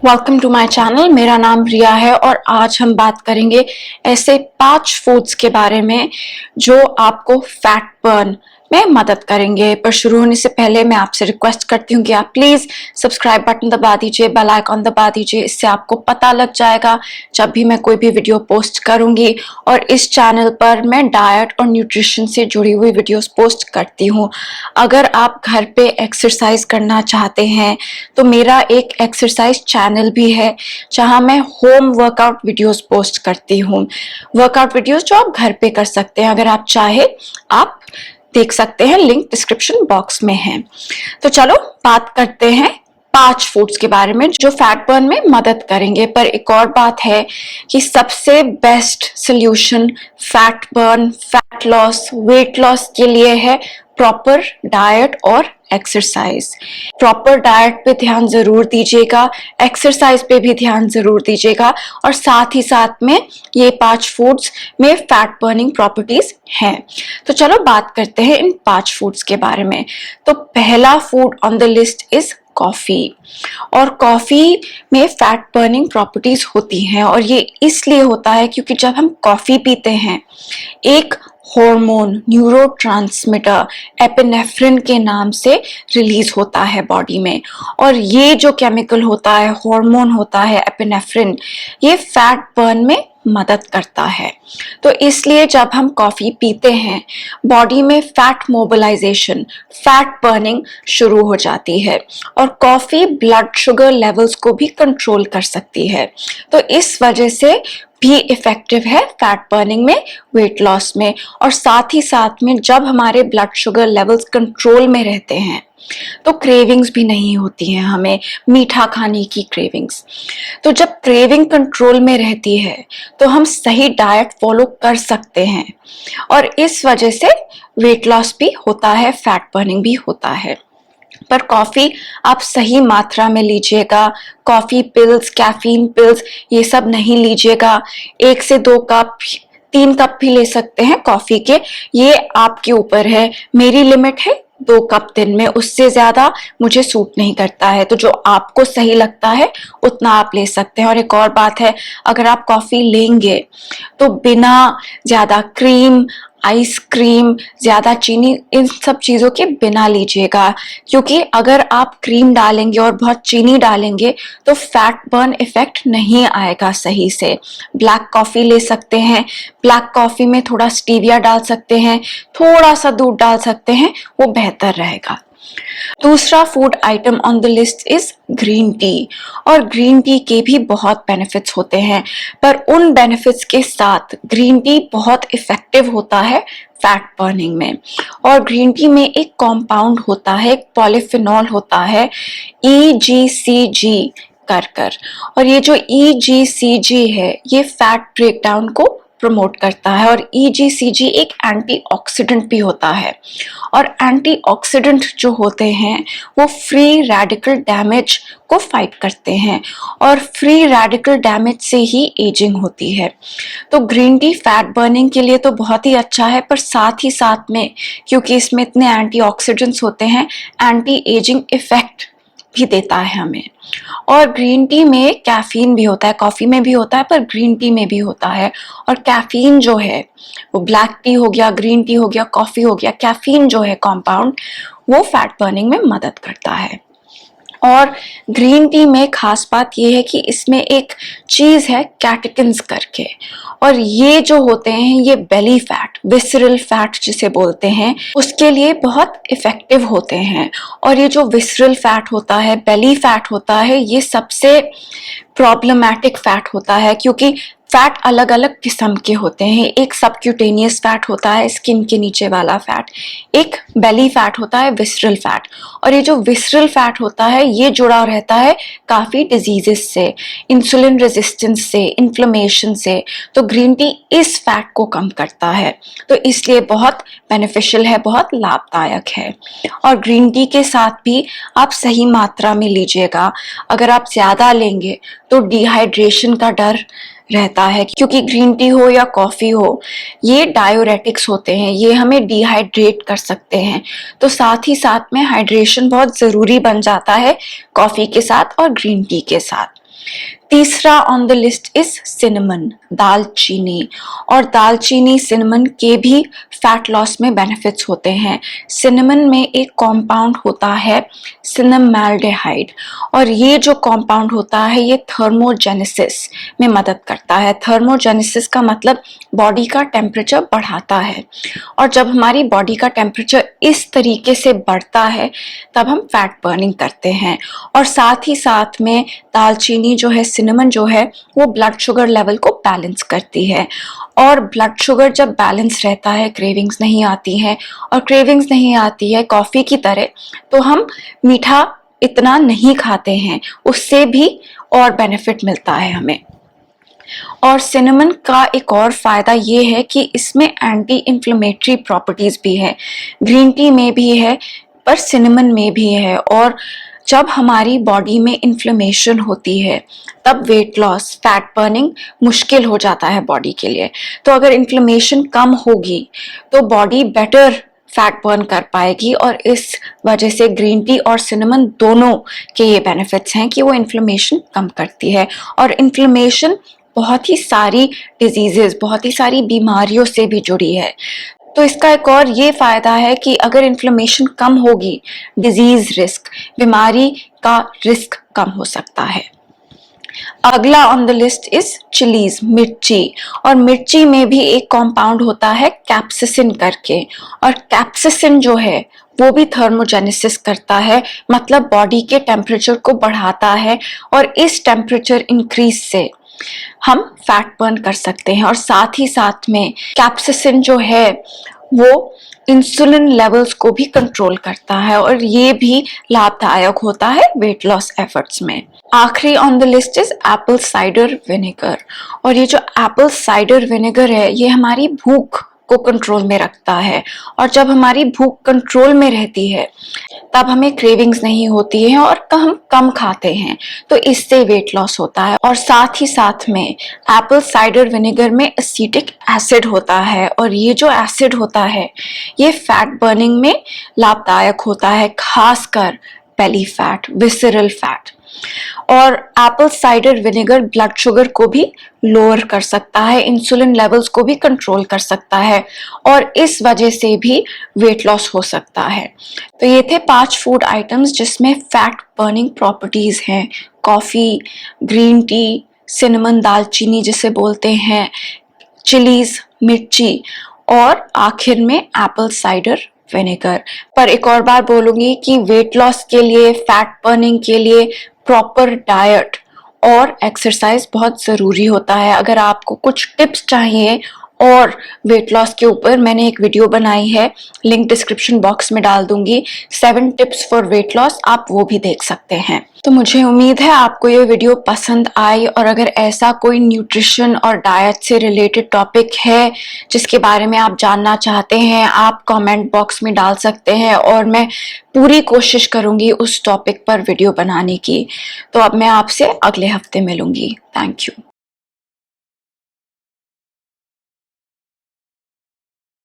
Welcome to my channel. मेरा नाम रिया है और आज हम बात करेंगे ऐसे 5 फूड्स के बारे में जो आपको फैट बर्न में मदद करेंगे। पर शुरू होने से पहले मैं आपसे रिक्वेस्ट करती हूँ कि आप प्लीज सब्सक्राइब बटन दबा दीजिए, बेल आइकॉन दबा दीजिए। इससे आपको पता लग जाएगा जब भी मैं कोई भी वीडियो पोस्ट करूंगी। और इस चैनल पर मैं डाइट और न्यूट्रिशन से जुड़ी हुई वीडियोस पोस्ट करती हूँ। अगर आप घर पे एक्सरसाइज करना चाहते हैं तो मेरा एक एक्सरसाइज चैनल भी है जहां मैं होम वर्कआउट वीडियोस पोस्ट करती हूँ। वर्कआउट वीडियोस जो आप घर पे कर सकते हैं, अगर आप चाहे आप देख सकते हैं, लिंक डिस्क्रिप्शन बॉक्स में है। तो चलो बात करते हैं 5 फूड्स के बारे में जो फैट बर्न में मदद करेंगे। पर एक और बात है कि सबसे best solution fat burn, fat loss, weight loss के लिए है प्रॉपर डाइट और एक्सरसाइज। प्रॉपर डाइट पे ध्यान जरूर दीजिएगा, एक्सरसाइज पे भी ध्यान जरूर दीजिएगा और साथ ही साथ में ये 5 फूड्स में फैट बर्निंग प्रॉपर्टीज हैं। तो चलो बात करते हैं इन 5 फूड्स के बारे में। तो पहला food on the list is coffee. और कॉफी में फैट बर्निंग प्रॉपर्टीज होती हैं और ये इसलिए होता है क्योंकि जब हम कॉफी पीते हैं एक हार्मोन, न्यूरोट्रांसमीटर एपिनेफ्रिन के नाम से रिलीज होता है बॉडी में। और ये जो केमिकल होता है, हार्मोन होता है एपिनेफ्रिन, ये फैट बर्न में मदद करता है। तो इसलिए जब हम कॉफी पीते हैं बॉडी में फैट मोबिलाइजेशन, फैट बर्निंग शुरू हो जाती है और कॉफी ब्लड शुगर लेवल्स को भी कंट्रोल कर सकती है। तो इस वजह से भी इफेक्टिव है फैट बर्निंग में, वेट लॉस में। और साथ ही साथ में जब हमारे ब्लड शुगर लेवल्स कंट्रोल में रहते हैं तो क्रेविंग्स भी नहीं होती हैं, हमें मीठा खाने की क्रेविंग्स। तो जब क्रेविंग कंट्रोल में रहती है तो हम सही डाइट फॉलो कर सकते हैं और इस वजह से वेट लॉस भी होता है, फैट बर्निंग भी होता है। पर कॉफी आप सही मात्रा में लीजिएगा। कॉफी पिल्स, कैफीन पिल्स ये सब नहीं लीजिएगा। 1 से 2 कप, 3 कप भी ले सकते हैं कॉफी के, ये आपके ऊपर है। मेरी लिमिट है 2 कप दिन में, उससे ज्यादा मुझे सूट नहीं करता है। तो जो आपको सही लगता है उतना आप ले सकते हैं। और एक और बात है, अगर आप कॉफी लेंगे तो बिना ज्यादा क्रीम, आइसक्रीम, ज्यादा चीनी, इन सब चीजों के बिना लीजिएगा। क्योंकि अगर आप क्रीम डालेंगे और बहुत चीनी डालेंगे तो फैट बर्न इफेक्ट नहीं आएगा सही से। ब्लैक कॉफी ले सकते हैं, ब्लैक कॉफी में थोड़ा स्टीविया डाल सकते हैं, थोड़ा सा दूध डाल सकते हैं, वो बेहतर रहेगा। दूसरा food item on the list is green tea. और ग्रीन टी के भी बहुत बेनिफिट्स होते हैं, पर उन बेनिफिट्स के साथ ग्रीन टी बहुत इफेक्टिव होता है फैट बर्निंग में। और ग्रीन टी में एक कंपाउंड होता है, एक पॉलीफिनॉल होता है, EGCG कर। और ये जो EGCG है ये फैट ब्रेकडाउन को प्रमोट करता है। और EGCG एक एंटीऑक्सीडेंट भी होता है। और एंटीऑक्सीडेंट जो होते हैं वो फ्री रेडिकल डैमेज को फाइट करते हैं और फ्री रेडिकल डैमेज से ही एजिंग होती है। तो ग्रीन टी फैट बर्निंग के लिए तो बहुत ही अच्छा है, पर साथ ही साथ में क्योंकि इसमें इतने एंटीऑक्सीडेंट्स होते हैं, एंटी एजिंग इफेक्ट भी देता है हमें। और ग्रीन टी में कैफीन भी होता है, कॉफी में भी होता है पर ग्रीन टी में भी होता है। और कैफीन जो है वो ब्लैक टी हो गया, ग्रीन टी हो गया, कॉफी हो गया, कैफीन जो है कंपाउंड वो फैट बर्निंग में मदद करता है। और ग्रीन टी में खास बात यह है कि इसमें एक चीज है कैटेकिन्स करके, और ये जो होते हैं ये बेली फैट, विसरल फैट जिसे बोलते हैं, उसके लिए बहुत इफेक्टिव होते हैं। और ये जो विसरल फैट होता है, बेली फैट होता है, ये सबसे प्रॉब्लमैटिक फैट होता है क्योंकि फैट अलग अलग किस्म के होते हैं। एक सबक्यूटेनियस फैट होता है, स्किन के नीचे वाला फैट, एक बेली फैट होता है, विसरल फैट। और ये जो विसरल फैट होता है ये जुड़ा रहता है काफी डिजीजेस से, इंसुलिन रेजिस्टेंस से, इन्फ्लेमेशन से। तो ग्रीन टी इस फैट को कम करता है, तो इसलिए बहुत बेनिफिशियल है, बहुत लाभदायक है। और ग्रीन टी के साथ भी आप सही मात्रा में लीजिएगा। अगर आप ज्यादा लेंगे तो डिहाइड्रेशन का डर रहता है क्योंकि ग्रीन टी हो या कॉफी हो ये डायोरेटिक्स होते हैं, ये हमें डिहाइड्रेट कर सकते हैं। तो साथ ही साथ में हाइड्रेशन बहुत जरूरी बन जाता है कॉफी के साथ और ग्रीन टी के साथ। तीसरा on the list is cinnamon, दालचीनी। और दालचीनी सिनेमन के भी फैट लॉस में बेनिफिट्स होते हैं। सिनेमन में एक कंपाउंड होता है सिनेमाल्डेहाइड, और ये जो कंपाउंड होता है ये थर्मोजेनेसिस में मदद करता है। थर्मोजेनेसिस का मतलब बॉडी का टेम्परेचर बढ़ाता है, और जब हमारी बॉडी का टेम्परेचर इस तरीके से बढ़ता है तब हम फैट बर्निंग करते हैं। और साथ ही साथ में दालचीनी जो है, सिनेमन जो है, वो ब्लड शुगर लेवल को बैलेंस करती है। और ब्लड शुगर जब बैलेंस रहता है, क्रेविंग्स नहीं आती हैं, और क्रेविंग्स नहीं आती है कॉफी की तरह, तो हम मीठा इतना नहीं खाते हैं, उससे भी और बेनिफिट मिलता है हमें। और सिनेमन का एक और फायदा ये है कि इसमें एंटी इंफ्लेमेटरी प्रॉपर्टीज भी है। ग्रीन टी में भी है, पर सिनेमन में भी है। और जब हमारी बॉडी में इन्फ्लेमेशन होती है तब वेट लॉस, फैट बर्निंग मुश्किल हो जाता है बॉडी के लिए। तो अगर इन्फ्लेमेशन कम होगी तो बॉडी बेटर फैट बर्न कर पाएगी, और इस वजह से ग्रीन टी और सिनेमन दोनों के ये बेनिफिट्स हैं कि वो इन्फ्लेमेशन कम करती है। और इन्फ्लेमेशन बहुत ही सारी डिजीजेस, बहुत ही सारी बीमारियों से भी जुड़ी है। तो इसका एक और ये फायदा है कि अगर इन्फ्लेमेशन कम होगी, डिजीज रिस्क, बीमारी का रिस्क कम हो सकता है। अगला on the list is chillies, मिर्ची। और मिर्ची में भी एक कंपाउंड होता है कैप्सिसिन करके, और कैप्सिसिन जो है वो भी थर्मोजेनेसिस करता है, मतलब बॉडी के टेम्परेचर को बढ़ाता है, और इस टेम्परेचर इंक्रीज से हम फैट बर्न कर सकते हैं। और साथ ही साथ में कैप्सिसिन जो है वो इंसुलिन लेवल्स को भी कंट्रोल करता है, और ये भी लाभदायक होता है वेट लॉस एफर्ट्स में। आखिरी on the list is Apple cider vinegar. और ये जो एप्पल साइडर विनेगर है ये हमारी भूख को कंट्रोल में रखता है, और जब हमारी भूख कंट्रोल में रहती है तब हमें क्रेविंग्स नहीं होती है और हम कम खाते हैं, तो इससे वेट लॉस होता है। और साथ ही साथ में एप्पल साइडर विनेगर में एसिटिक एसिड होता है, और ये जो एसिड होता है ये फैट बर्निंग में लाभदायक होता है, खासकर बेली फैट, विसरल फैट। और Apple cider vinegar blood sugar को भी लोअर कर सकता है, इंसुलिन लेवल्स को भी कंट्रोल कर सकता है, और इस वजह से भी वेट लॉस हो सकता है। तो ये थे 5 फूड आइटम्स जिसमें फैट बर्निंग प्रॉपर्टीज हैं। कॉफी, ग्रीन टी, सिनेमन, दालचीनी जिसे बोलते हैं, चिलीज, मिर्ची, और आखिर में एप्पल साइडर विनेगर। पर एक और बार बोलूंगी कि वेट लॉस के लिए, फैट बर्निंग के लिए प्रॉपर डाइट और एक्सरसाइज बहुत ज़रूरी होता है। अगर आपको कुछ टिप्स चाहिए और वेट लॉस के ऊपर, मैंने एक वीडियो बनाई है, लिंक डिस्क्रिप्शन बॉक्स में डाल दूंगी, 7 टिप्स फॉर वेट लॉस, आप वो भी देख सकते हैं। तो मुझे उम्मीद है आपको ये वीडियो पसंद आई, और अगर ऐसा कोई न्यूट्रिशन और डाइट से रिलेटेड टॉपिक है जिसके बारे में आप जानना चाहते हैं, आप कमेंट बॉक्स में डाल सकते हैं, और मैं पूरी कोशिश करूंगी उस टॉपिक पर वीडियो बनाने की। तो अब मैं आपसे अगले हफ्ते मिलूंगी। Thank you.